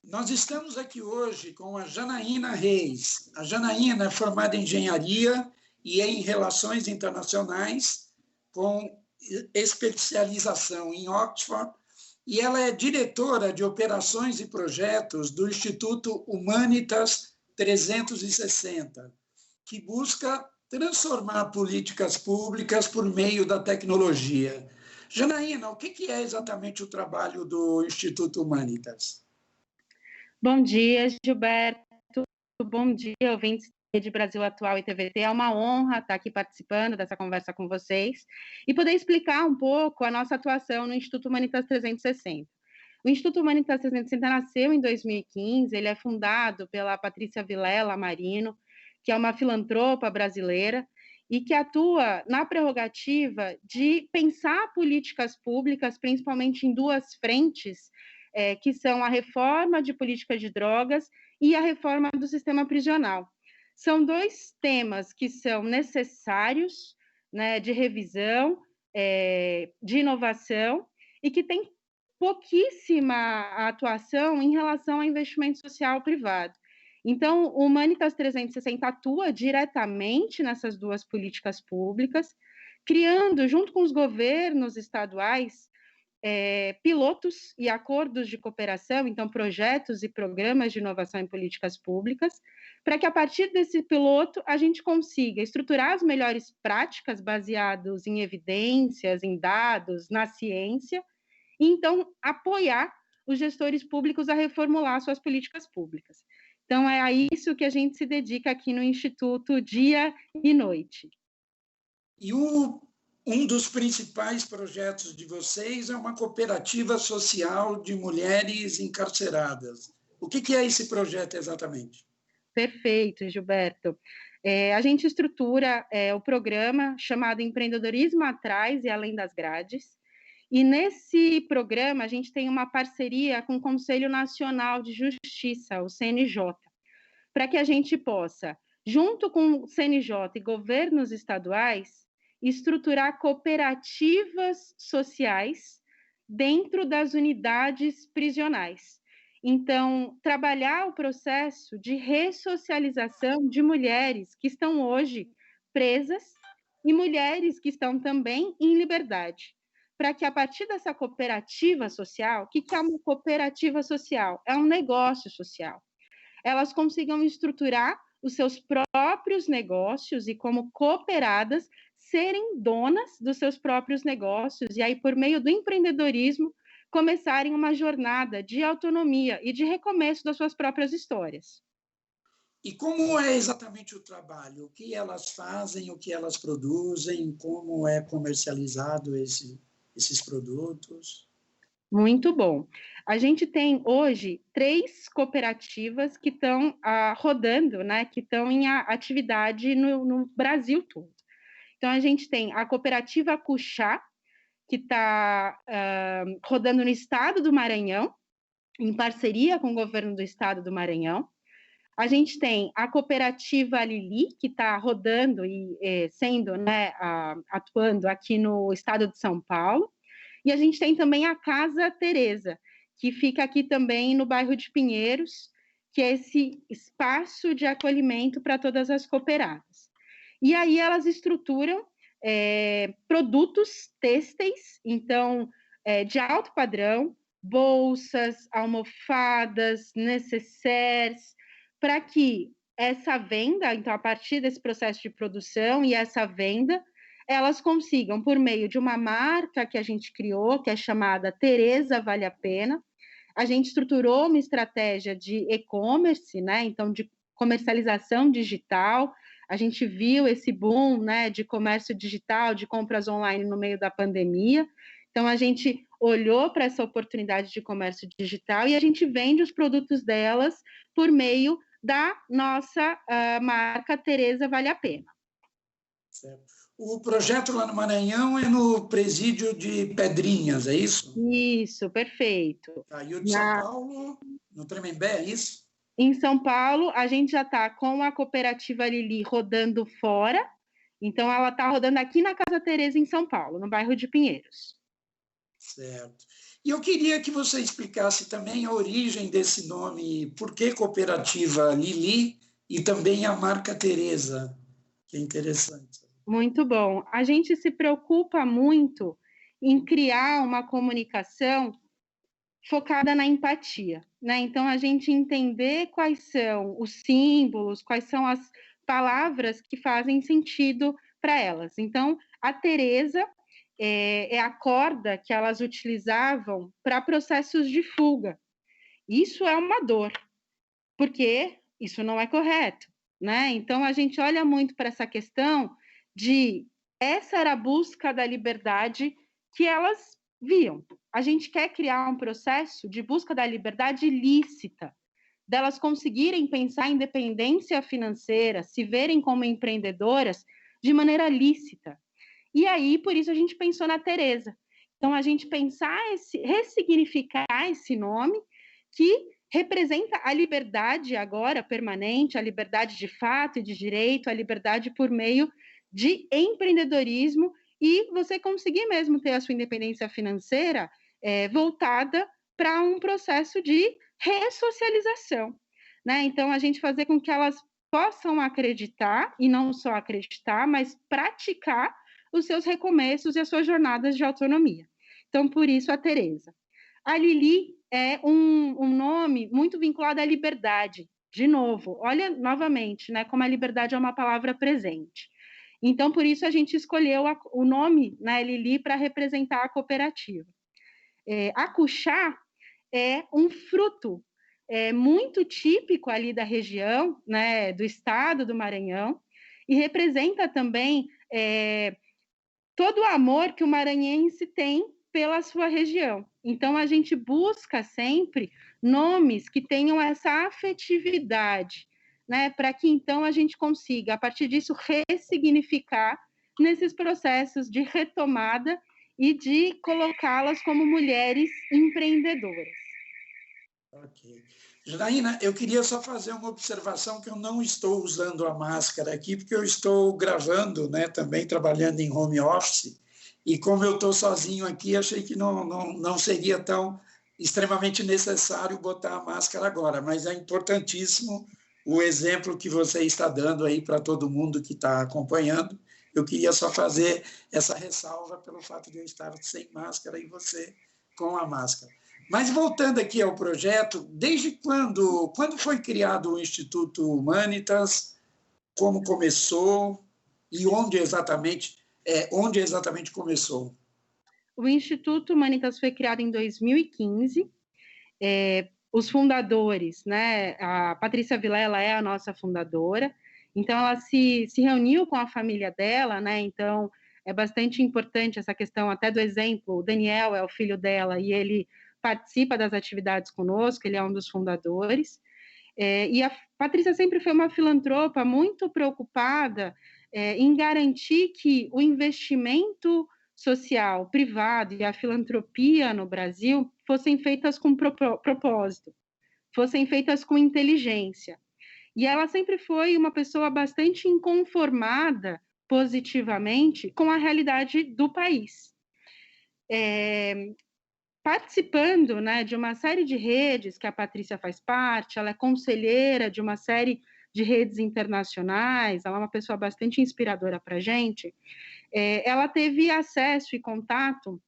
Nós estamos aqui hoje com a Janaína Reis. A Janaína é formada em engenharia e em relações internacionais, com especialização em Oxford, e ela é diretora de operações e projetos do Instituto Humanitas 360, que busca transformar políticas públicas por meio da tecnologia. Janaína, o que é exatamente o trabalho do Instituto Humanitas? Bom dia, Gilberto. Bom dia, ouvintes da Rede Brasil Atual e TVT. É uma honra estar aqui participando dessa conversa com vocês e poder explicar um pouco a nossa atuação no Instituto Humanitas 360. O Instituto Humanitas 360 nasceu em 2015, ele é fundado pela Patrícia Vilela Marino, que é uma filantropa brasileira e que atua na prerrogativa de pensar políticas públicas, principalmente em duas frentes, que são a reforma de políticas de drogas e a reforma do sistema prisional. São dois temas que são necessários, né, de revisão, de inovação, e que têm pouquíssima atuação em relação ao investimento social privado. Então, o Humanitas 360 atua diretamente nessas duas políticas públicas, criando, junto com os governos estaduais, pilotos e acordos de cooperação, então projetos e programas de inovação em políticas públicas, para que a partir desse piloto a gente consiga estruturar as melhores práticas baseadas em evidências, em dados, na ciência, e então apoiar os gestores públicos a reformular suas políticas públicas. Então é a isso que a gente se dedica aqui no Instituto dia e noite. E um dos principais projetos de vocês é uma cooperativa social de mulheres encarceradas. O que é esse projeto exatamente? Perfeito, Gilberto. A gente estrutura o programa chamado Empreendedorismo Atrás e Além das Grades, e nesse programa a gente tem uma parceria com o Conselho Nacional de Justiça, o CNJ, para que a gente possa, junto com o CNJ e governos estaduais, estruturar cooperativas sociais dentro das unidades prisionais. Então, trabalhar o processo de ressocialização de mulheres que estão hoje presas e mulheres que estão também em liberdade, para que a partir dessa cooperativa social, o que é uma cooperativa social? É um negócio social. Elas consigam estruturar os seus próprios negócios e, como cooperadas, serem donas dos seus próprios negócios e aí, por meio do empreendedorismo, começarem uma jornada de autonomia e de recomeço das suas próprias histórias. E como é exatamente o trabalho? O que elas fazem, o que elas produzem, como é comercializado esses produtos? Muito bom. A gente tem hoje 3 cooperativas que estão rodando, né, que estão em atividade no Brasil todo. Então, a gente tem a cooperativa Cuxá, que está rodando no estado do Maranhão, em parceria com o governo do estado do Maranhão. A gente tem a cooperativa Lili, que está rodando e sendo, né, atuando aqui no estado de São Paulo. E a gente tem também a Casa Teresa, que fica aqui também no bairro de Pinheiros, que é esse espaço de acolhimento para todas as cooperadas. E aí elas estruturam produtos têxteis, então, de alto padrão, bolsas, almofadas, necessaires, para que essa venda, então, a partir desse processo de produção e essa venda, elas consigam, por meio de uma marca que a gente criou, que é chamada Teresa Vale a Pena, a gente estruturou uma estratégia de e-commerce, né, então, de comercialização digital. A gente viu esse boom, né, de comércio digital, de compras online no meio da pandemia. Então, a gente olhou para essa oportunidade de comércio digital e a gente vende os produtos delas por meio da nossa marca Teresa Vale a Pena. Certo. O projeto lá no Maranhão é no presídio de Pedrinhas, é isso? Isso, perfeito. Tá, e o de São Paulo, no Tremembé, é isso? Em São Paulo, a gente já está com a cooperativa Lili rodando fora, então ela está rodando aqui na Casa Teresa, em São Paulo, no bairro de Pinheiros. Certo. E eu queria que você explicasse também a origem desse nome, por que Cooperativa Lili e também a marca Teresa, que é interessante. Muito bom. A gente se preocupa muito em criar uma comunicação focada na empatia, né? Então, a gente entender quais são os símbolos, quais são as palavras que fazem sentido para elas. Então, a Teresa é a corda que elas utilizavam para processos de fuga. Isso é uma dor, porque isso não é correto, né? Então, a gente olha muito para essa questão de essa era a busca da liberdade que elas viam. A gente quer criar um processo de busca da liberdade lícita, delas conseguirem pensar em independência financeira, se verem como empreendedoras de maneira lícita. E aí, por isso, a gente pensou na Teresa. Então, a gente ressignificar esse nome que representa a liberdade agora permanente, a liberdade de fato e de direito, a liberdade por meio de empreendedorismo e você conseguir mesmo ter a sua independência financeira voltada para um processo de ressocialização, né? Então, a gente fazer com que elas possam acreditar, e não só acreditar, mas praticar os seus recomeços e as suas jornadas de autonomia. Então, por isso, a Teresa. A Lili é um nome muito vinculado à liberdade. De novo, olha novamente, né, como a liberdade é uma palavra presente. Então, por isso, a gente escolheu o nome, né, Lili, para representar a cooperativa. A cuchá é um fruto muito típico ali da região, né, do estado do Maranhão, e representa também todo o amor que o maranhense tem pela sua região. Então, a gente busca sempre nomes que tenham essa afetividade, né, para que então a gente consiga, a partir disso, ressignificar nesses processos de retomada e de colocá-las como mulheres empreendedoras. Ok. Janaína, eu queria só fazer uma observação que eu não estou usando a máscara aqui, porque eu estou gravando, né, também trabalhando em home office, e como eu estou sozinho aqui, achei que não seria tão extremamente necessário botar a máscara agora, mas é importantíssimo o exemplo que você está dando aí para todo mundo que está acompanhando. Eu queria só fazer essa ressalva pelo fato de eu estar sem máscara e você com a máscara. Mas voltando aqui ao projeto, desde quando foi criado o Instituto Humanitas, como começou e onde exatamente começou? O Instituto Humanitas foi criado em 2015. Os fundadores, né? A Patrícia Vilela é a nossa fundadora. Então, ela se reuniu com a família dela, né? Então, é bastante importante essa questão até do exemplo. O Daniel é o filho dela e ele participa das atividades conosco, ele é um dos fundadores. E a Patrícia sempre foi uma filantropa muito preocupada em garantir que o investimento social, privado e a filantropia no Brasil fossem feitas com propósito, fossem feitas com inteligência. E ela sempre foi uma pessoa bastante inconformada positivamente com a realidade do país. Participando, né, de uma série de redes que a Patrícia faz parte, ela é conselheira de uma série de redes internacionais, ela é uma pessoa bastante inspiradora para a gente, ela teve acesso e contato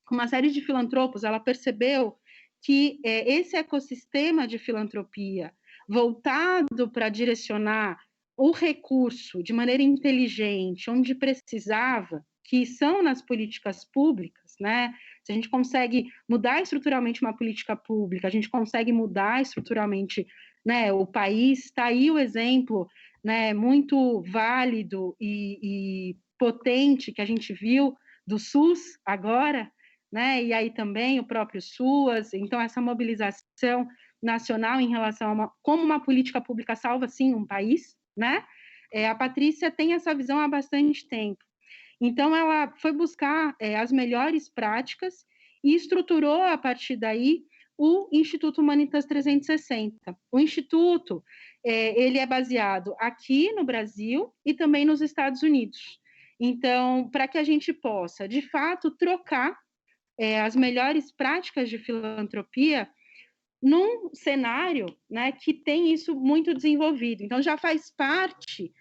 com uma série de filantropos, ela percebeu que esse ecossistema de filantropia voltado para direcionar o recurso de maneira inteligente, onde precisava, que são nas políticas públicas, né? Se a gente consegue mudar estruturalmente uma política pública, a gente consegue mudar estruturalmente, né, o país. Está aí o exemplo, né, muito válido e potente que a gente viu do SUS agora, né? E aí também o próprio SUAS. Então, essa mobilização nacional em relação a como uma política pública salva, sim, um país, né? A Patrícia tem essa visão há bastante tempo. Então, ela foi buscar as melhores práticas e estruturou, a partir daí, o Instituto Humanitas 360. O Instituto, ele é baseado aqui no Brasil e também nos Estados Unidos. Então, para que a gente possa, de fato, trocar as melhores práticas de filantropia num cenário, né, que tem isso muito desenvolvido. Então, já faz parte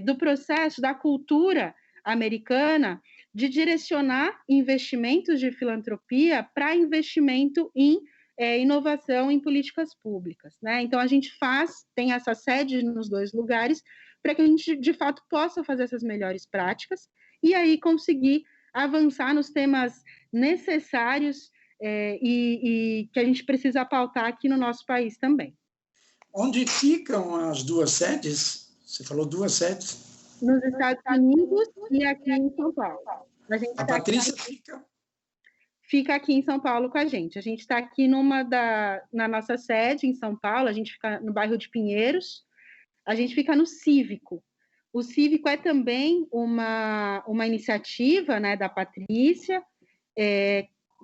do processo da cultura americana de direcionar investimentos de filantropia para investimento em inovação em políticas públicas, né? Então, a gente tem essa sede nos 2 lugares para que a gente, de fato, possa fazer essas melhores práticas e aí conseguir avançar nos temas necessários e que a gente precisa pautar aqui no nosso país também. Onde ficam as 2 sedes? Você falou 2 sedes? Nos Estados Unidos e aqui em São Paulo. A Patrícia fica aqui em São Paulo com a gente. A gente está aqui na nossa sede em São Paulo, a gente fica no bairro de Pinheiros, a gente fica no Cívico. O Cívico é também uma iniciativa, né, da Patrícia,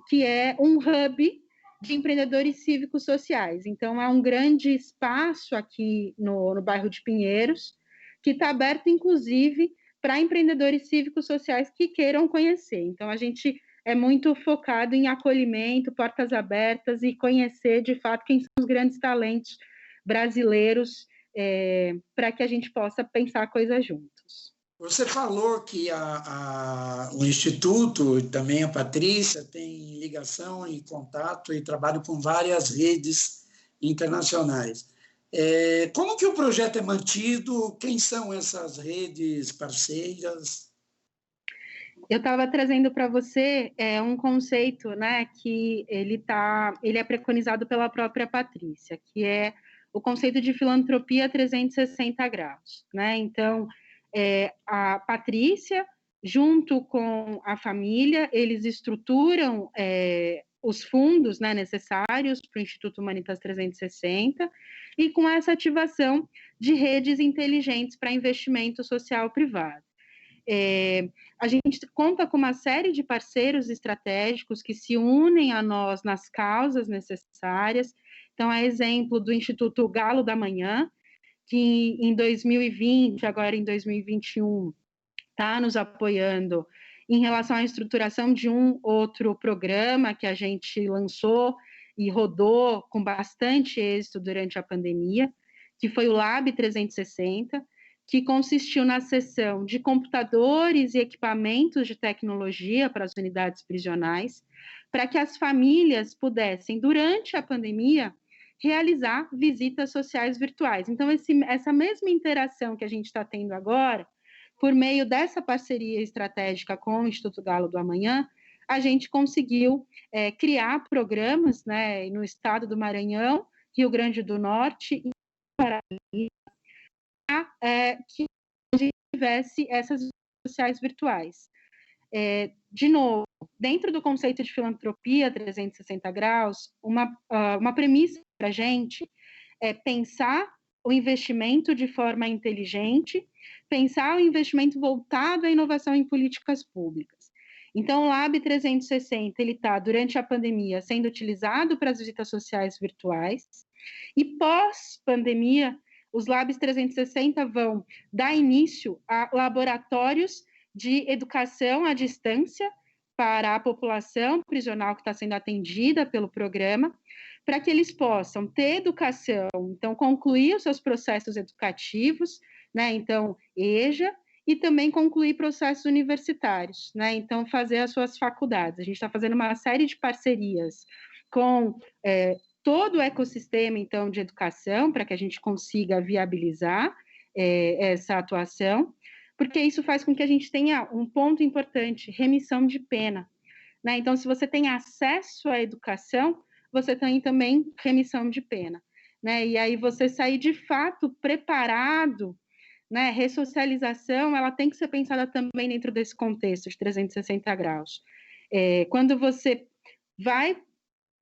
que é um hub de empreendedores cívicos sociais. Então, é um grande espaço aqui no bairro de Pinheiros, que está aberto, inclusive, para empreendedores cívicos sociais que queiram conhecer. Então, a gente é muito focado em acolhimento, portas abertas e conhecer, de fato, quem são os grandes talentos brasileiros para que a gente possa pensar coisas juntos. Você falou que o Instituto e também a Patrícia tem ligação e contato e trabalho com várias redes internacionais. Como que o projeto é mantido? Quem são essas redes parceiras? Eu estava trazendo para você um conceito, né, que ele é preconizado pela própria Patrícia, que é o conceito de filantropia 360 graus, né? Então, a Patrícia, junto com a família, eles estruturam os fundos, né, necessários para o Instituto Humanitas 360 e com essa ativação de redes inteligentes para investimento social privado. A gente conta com uma série de parceiros estratégicos que se unem a nós nas causas necessárias. Então, é exemplo do Instituto Galo da Manhã, que em 2020, agora em 2021, está nos apoiando em relação à estruturação de um outro programa que a gente lançou e rodou com bastante êxito durante a pandemia, que foi o Lab 360, que consistiu na cessão de computadores e equipamentos de tecnologia para as unidades prisionais, para que as famílias pudessem, durante a pandemia, realizar visitas sociais virtuais. Então, essa mesma interação que a gente está tendo agora, por meio dessa parceria estratégica com o Instituto Galo do Amanhã, a gente conseguiu criar programas, né, no estado do Maranhão, Rio Grande do Norte e Paraná, que a gente tivesse essas visitas sociais virtuais. De novo, dentro do conceito de filantropia 360 graus, uma premissa para a gente é pensar o investimento de forma inteligente, pensar o investimento voltado à inovação em políticas públicas. Então, o Lab 360, ele está, durante a pandemia, sendo utilizado para as visitas sociais virtuais, e pós-pandemia, os Labs 360 vão dar início a laboratórios de educação à distância para a população prisional que está sendo atendida pelo programa, para que eles possam ter educação, então concluir os seus processos educativos, né? Então, EJA, e também concluir processos universitários, né? Então, fazer as suas faculdades. A gente está fazendo uma série de parcerias com todo o ecossistema, então, de educação, para que a gente consiga viabilizar essa atuação, porque isso faz com que a gente tenha um ponto importante, remissão de pena, né? Então, se você tem acesso à educação, você tem também remissão de pena, né? E aí você sair de fato preparado, né? Ressocialização, ela tem que ser pensada também dentro desse contexto de 360 graus. Quando você vai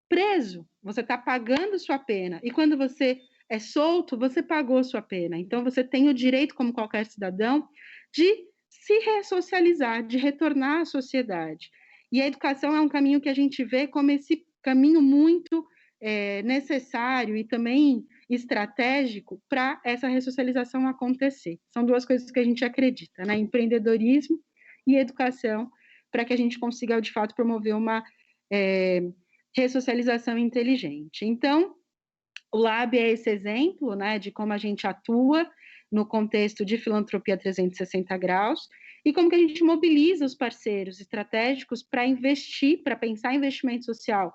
preso, você está pagando sua pena, e quando você é solto, você pagou sua pena. Então, você tem o direito, como qualquer cidadão, de se ressocializar, de retornar à sociedade. E a educação é um caminho que a gente vê como esse caminho muito necessário e também estratégico para essa ressocialização acontecer. São duas coisas que a gente acredita, né? Empreendedorismo e educação, para que a gente consiga, de fato, promover uma ressocialização inteligente. Então, o Lab é esse exemplo, né, de como a gente atua no contexto de filantropia 360 graus e como que a gente mobiliza os parceiros estratégicos para investir, para pensar em investimento social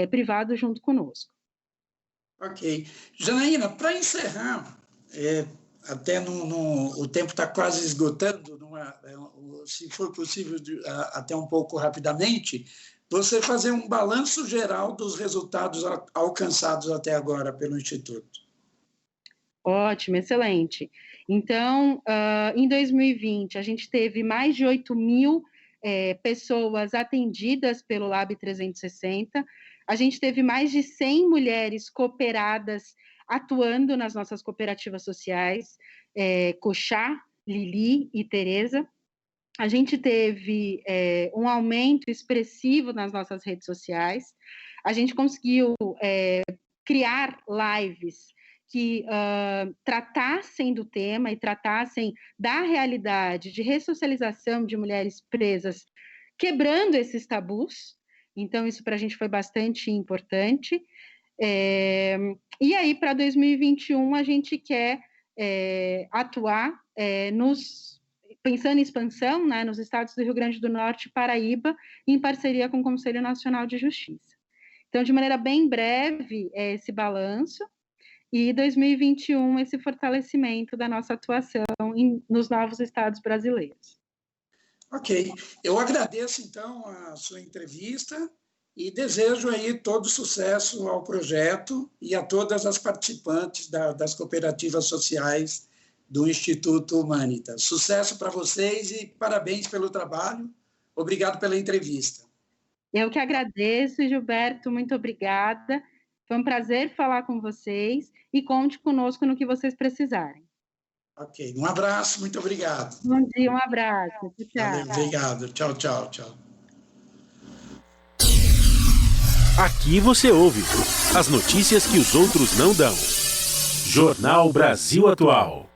privado junto conosco. Ok. Janaína, para encerrar, até o tempo está quase esgotando, se for possível, até um pouco rapidamente, você fazer um balanço geral dos resultados alcançados até agora pelo Instituto. Ótimo, excelente. Então, em 2020, a gente teve mais de 8.000 pessoas atendidas pelo Lab 360. A gente teve mais de 100 mulheres cooperadas atuando nas nossas cooperativas sociais, Coxá, Lili e Tereza. A gente teve um aumento expressivo nas nossas redes sociais. A gente conseguiu criar lives que tratassem do tema e tratassem da realidade de ressocialização de mulheres presas, quebrando esses tabus. Então, isso para a gente foi bastante importante. E aí, para 2021, a gente quer atuar pensando em expansão, né, nos estados do Rio Grande do Norte e Paraíba, em parceria com o Conselho Nacional de Justiça. Então, de maneira bem breve, esse balanço, e 2021, esse fortalecimento da nossa atuação nos novos estados brasileiros. Ok. Eu agradeço, então, a sua entrevista e desejo aí todo sucesso ao projeto e a todas as participantes das cooperativas sociais do Instituto Humanitas. Sucesso para vocês e parabéns pelo trabalho. Obrigado pela entrevista. Eu que agradeço, Gilberto, muito obrigada. Foi um prazer falar com vocês e conte conosco no que vocês precisarem. Ok, um abraço, muito obrigado. Bom dia, um abraço. Tchau. Valeu, obrigado. Tchau, tchau, tchau. Aqui você ouve as notícias que os outros não dão. Jornal Brasil Atual.